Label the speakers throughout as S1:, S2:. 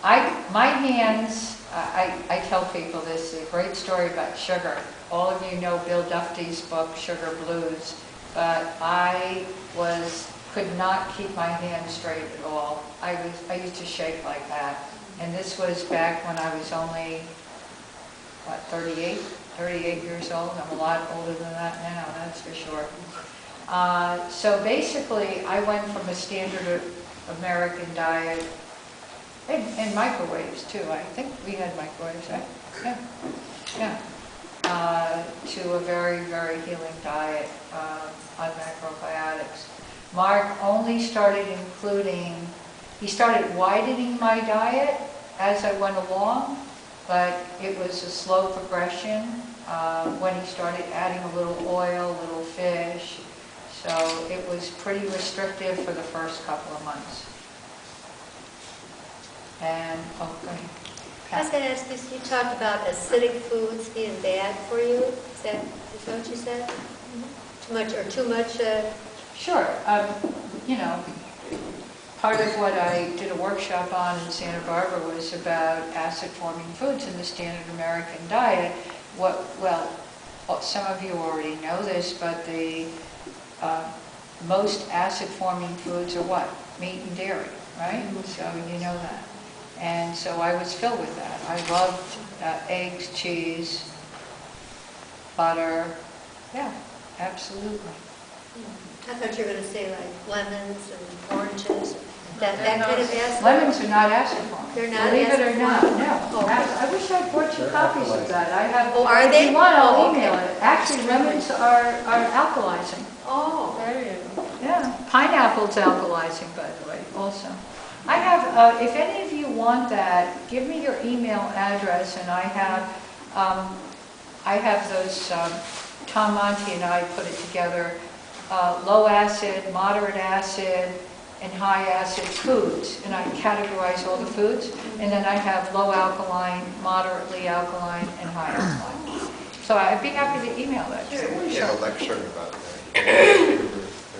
S1: my hands, I tell people this is a great story about sugar. All of you know Bill Duffy's book, Sugar Blues, but I could not keep my hands straight at all. I used to shake like that. And this was back when I was only, what, 38 years old. I'm a lot older than that now, that's for sure. So basically, I went from a standard American diet, and microwaves too. I think we had microwaves, right? Yeah. To a very, very healing diet on macrobiotics. Mark only started he started widening my diet as I went along, but it was a slow progression when he started adding a little oil, a little fish. So it was pretty restrictive for the first couple of months. And, oh, go ahead.
S2: I was going to ask you talked about acidic foods being bad for you. Is that what you said? Mm-hmm. Too much?
S1: Sure. You know, part of what I did a workshop on in Santa Barbara was about acid-forming foods in the standard American diet. Well, some of you already know this, but the most acid-forming foods are what? Meat and dairy, right? Mm-hmm. So you know that. And so I was filled with that. I loved eggs, cheese, butter. Yeah, absolutely.
S2: I thought you were going to say like lemons and oranges. That kind of acid?
S1: Lemons are not acid-forming.
S2: They're not
S1: Believe it or not,
S2: acid-forming?
S1: no.
S2: Oh.
S1: I wish I brought you copies of that. I have.
S2: Oh, are
S1: if
S2: they?
S1: you want, I'll
S2: Oh,
S1: email
S2: okay.
S1: it. Actually, lemons are alkalizing.
S2: Oh, there you go.
S1: Yeah, pineapple's alkalizing, by the way, also. I have, if any of you want that, give me your email address, and I have those, Tom Monty and I put it together, low acid, moderate acid, and high acid foods, and I categorize all the foods, and then I have low alkaline, moderately alkaline, and high alkaline. So I'd be happy to email that.
S3: We have a lecture about that.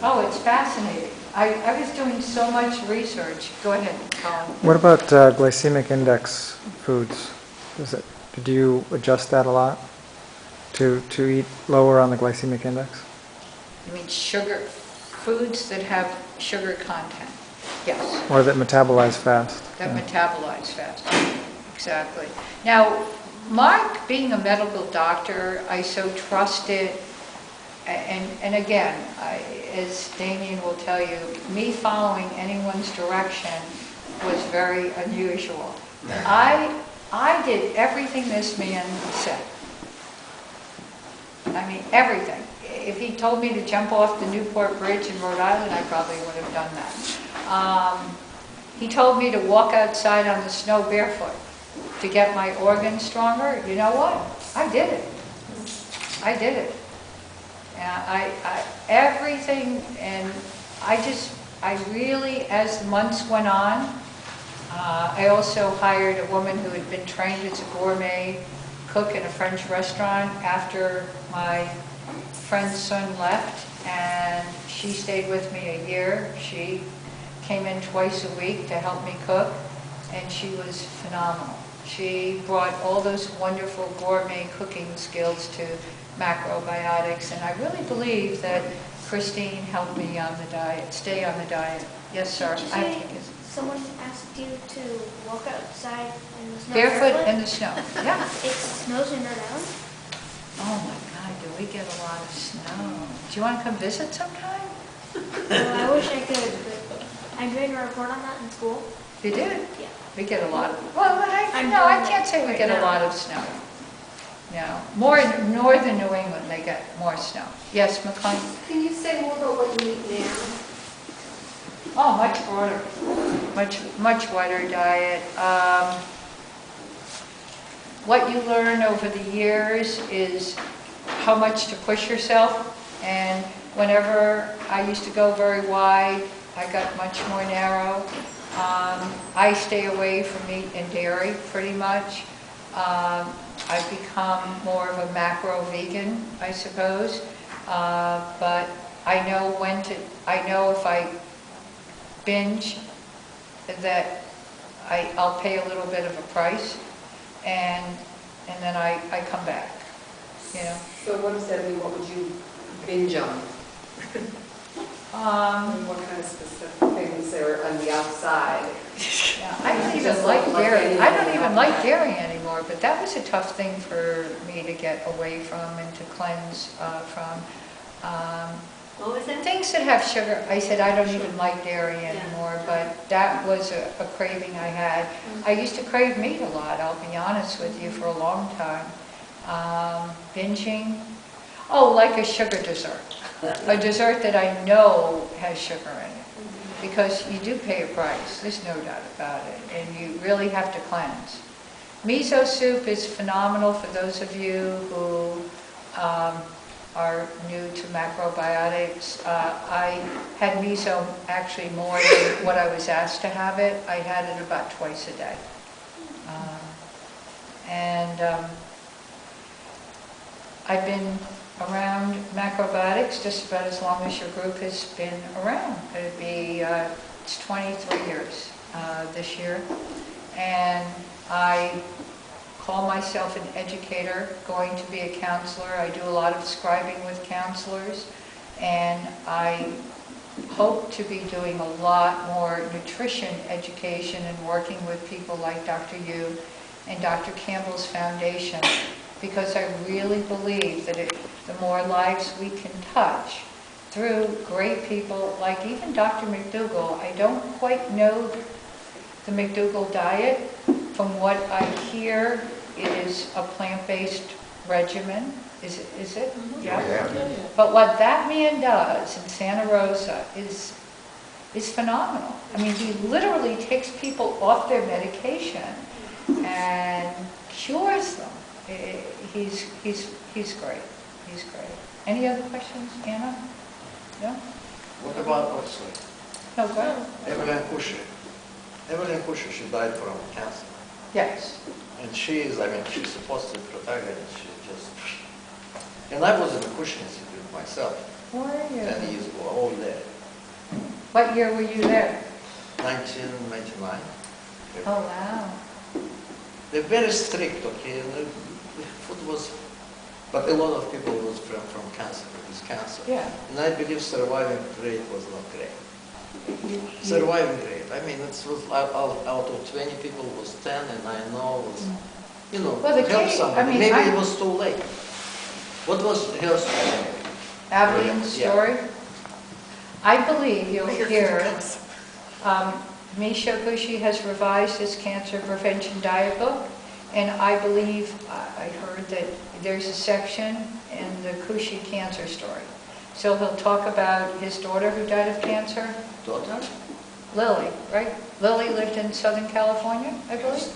S1: Oh, it's fascinating. I was doing so much research. Go ahead, Colin.
S4: What about glycemic index foods? Did you adjust that a lot to eat lower on the glycemic index?
S1: You mean foods that have sugar content? Yes.
S4: Or that metabolize fast?
S1: That metabolize fast. Exactly. Now, Mark, being a medical doctor, I so trusted. And again, as Damien will tell you, me following anyone's direction was very unusual. I did everything this man said. I mean, everything. If he told me to jump off the Newport Bridge in Rhode Island, I probably would have done that. He told me to walk outside on the snow barefoot to get my organs stronger. You know what? I did it. I did it. Everything, and I really, as the months went on, I also hired a woman who had been trained as a gourmet cook in a French restaurant after my friend's son left, and she stayed with me a year. She came in twice a week to help me cook, and she was phenomenal. She brought all those wonderful gourmet cooking skills to macrobiotics, and I really believe that Christine helped me on the diet, stay on the diet. Yes, sir.
S5: Did you say someone asked you to walk outside in the snow?
S1: Barefoot in the snow. Yeah.
S5: It snows in Rhode Island?
S1: Oh my God, do we get a lot of snow? Do you want to come visit sometime?
S5: I wish I could, but I'm doing a report on that in school.
S1: You did?
S5: Yeah.
S1: We get a lot of, well, I can't say we get a lot of snow. No, more in northern New England, they get more snow. Yes, McLean?
S2: Can you say more about what you eat now?
S1: Oh, much broader, much wider diet. What you learn over the years is how much to push yourself, and whenever I used to go very wide, I got much more narrow. I stay away from meat and dairy pretty much. I've become more of a macro vegan, I suppose, but I know if I binge, that I'll pay a little bit of a price, and then I come back, you know.
S6: So what does that mean? What would you binge on? What kind of specific things are on the outside?
S1: Yeah, I don't even like dairy. I don't even like dairy anymore, but that was a tough thing for me to get away from and to cleanse from.
S2: What was that?
S1: Things that have sugar, I said I don't even like dairy anymore, but that was a craving I had. I used to crave meat a lot, I'll be honest with you, for a long time. Binging, oh, like a sugar dessert. A dessert that I know has sugar in it. Because you do pay a price, there's no doubt about it, and you really have to cleanse. Miso soup is phenomenal for those of you who are new to macrobiotics. I had miso actually more than what I was asked to have it. I had it about twice a day. I've been around macrobiotics just about as long as your group has been around. It'd be, it's 23 years this year. And I call myself an educator, going to be a counselor. I do a lot of scribing with counselors. And I hope to be doing a lot more nutrition education and working with people like Dr. Yu and Dr. Campbell's foundation, because I really believe that the more lives we can touch through great people like even Dr. McDougall. I don't quite know the McDougall diet. From what I hear, it is a plant-based regimen. Is it?
S2: Mm-hmm.
S1: Yeah. But what that man does in Santa Rosa is phenomenal. I mean, he literally takes people off their medication and cures them. He's great. He's great. Any other questions, Anna? No?
S7: What about also
S1: No, go ahead.
S7: Evelyn Kusher, she died from cancer.
S1: Yes.
S7: And she's supposed to be protagonist. She just... And I was in the Kusher Institute myself.
S1: Where are you?
S7: 10 years ago, all there.
S1: What year were you there?
S7: 1999.
S1: Oh, wow.
S7: They're very strict, okay? And the food was... But a lot of people was from cancer, with cancer.
S1: Yeah.
S7: And I believe surviving rate was not great. Surviving rate. I mean, it was out of 20 people was 10, and I know was,
S1: Well, the
S7: help
S1: case-
S7: somebody.
S1: I mean,
S7: Maybe
S1: I-
S7: it was too late. What was her story?
S1: Aveline's
S7: Yeah.
S1: story? I believe you'll hear Misha Kushi has revised his cancer prevention diet book, and I believe, I heard that there's a section in the Kushi cancer story. So he'll talk about his daughter who died of cancer.
S7: Daughter?
S1: Lily, right? Lily lived in Southern California, I believe.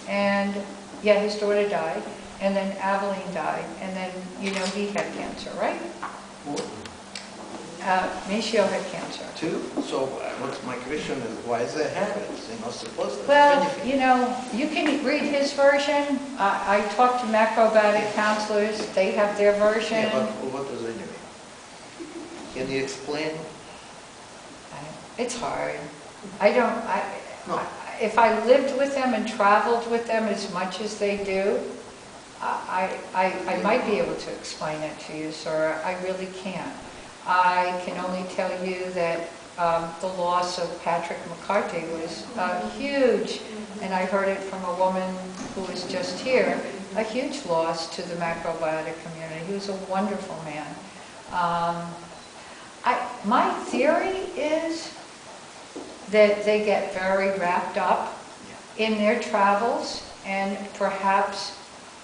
S1: And yeah, his daughter died, and then Aveline died, and then, he had cancer, right? Michio had cancer.
S7: Two? So what my question is, why is that happening? They're not supposed to.
S1: Well,
S7: benefit.
S1: you can read his version. I talked to macrobiotic counselors. They have their version.
S7: Yeah, but what does it mean? Can you explain?
S1: It's hard.
S7: No.
S1: If I lived with them and traveled with them as much as they do, I might be able to explain it to you, sir. I really can't. I can only tell you that the loss of Patrick McCarthy was huge, and I heard it from a woman who was just here, a huge loss to the macrobiotic community. He was a wonderful man. My theory is that they get very wrapped up in their travels, and perhaps,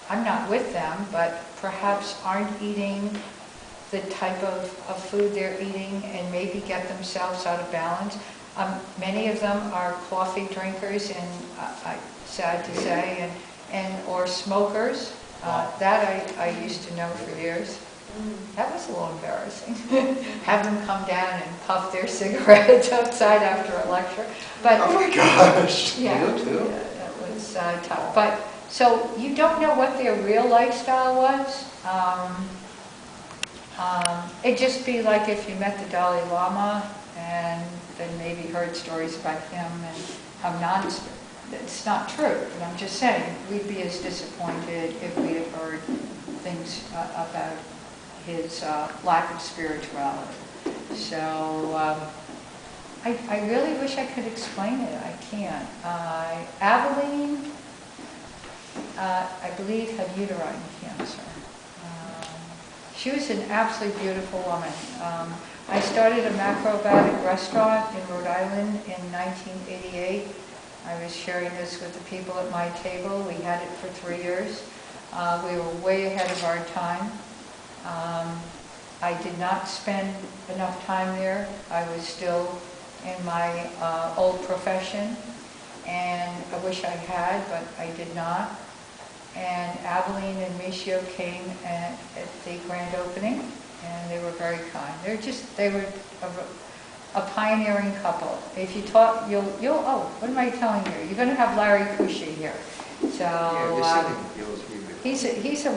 S1: I'm not with them, but perhaps aren't eating the type of food they're eating and maybe get themselves out of balance. Many of them are coffee drinkers, and sad to say, or smokers. That I used to know for years. That was a little embarrassing. Have them come down and puff their cigarettes outside after a lecture. But
S3: Oh my gosh.
S1: yeah,
S7: You too?
S1: yeah, that was tough. But so you don't know what their real lifestyle was. It'd just be like if you met the Dalai Lama and then maybe heard stories about him and how It's not true, but I'm just saying, we'd be as disappointed if we had heard things about his lack of spirituality. So I really wish I could explain it. I can't. Aveline, I believe, had uterine cancer. She was an absolutely beautiful woman. I started a Macrobiotic restaurant in Rhode Island in 1988. I was sharing this with the people at my table. We had it for 3 years. We were way ahead of our time. I did not spend enough time there. I was still in my old profession, and I wish I had, but I did not. And Aveline and Michio came at the grand opening, and they were very kind. They were a pioneering couple. If you talk, oh, what am I telling you? You're going to have Larry Cushy here. So
S3: Yeah, listening, he was really.
S1: he's a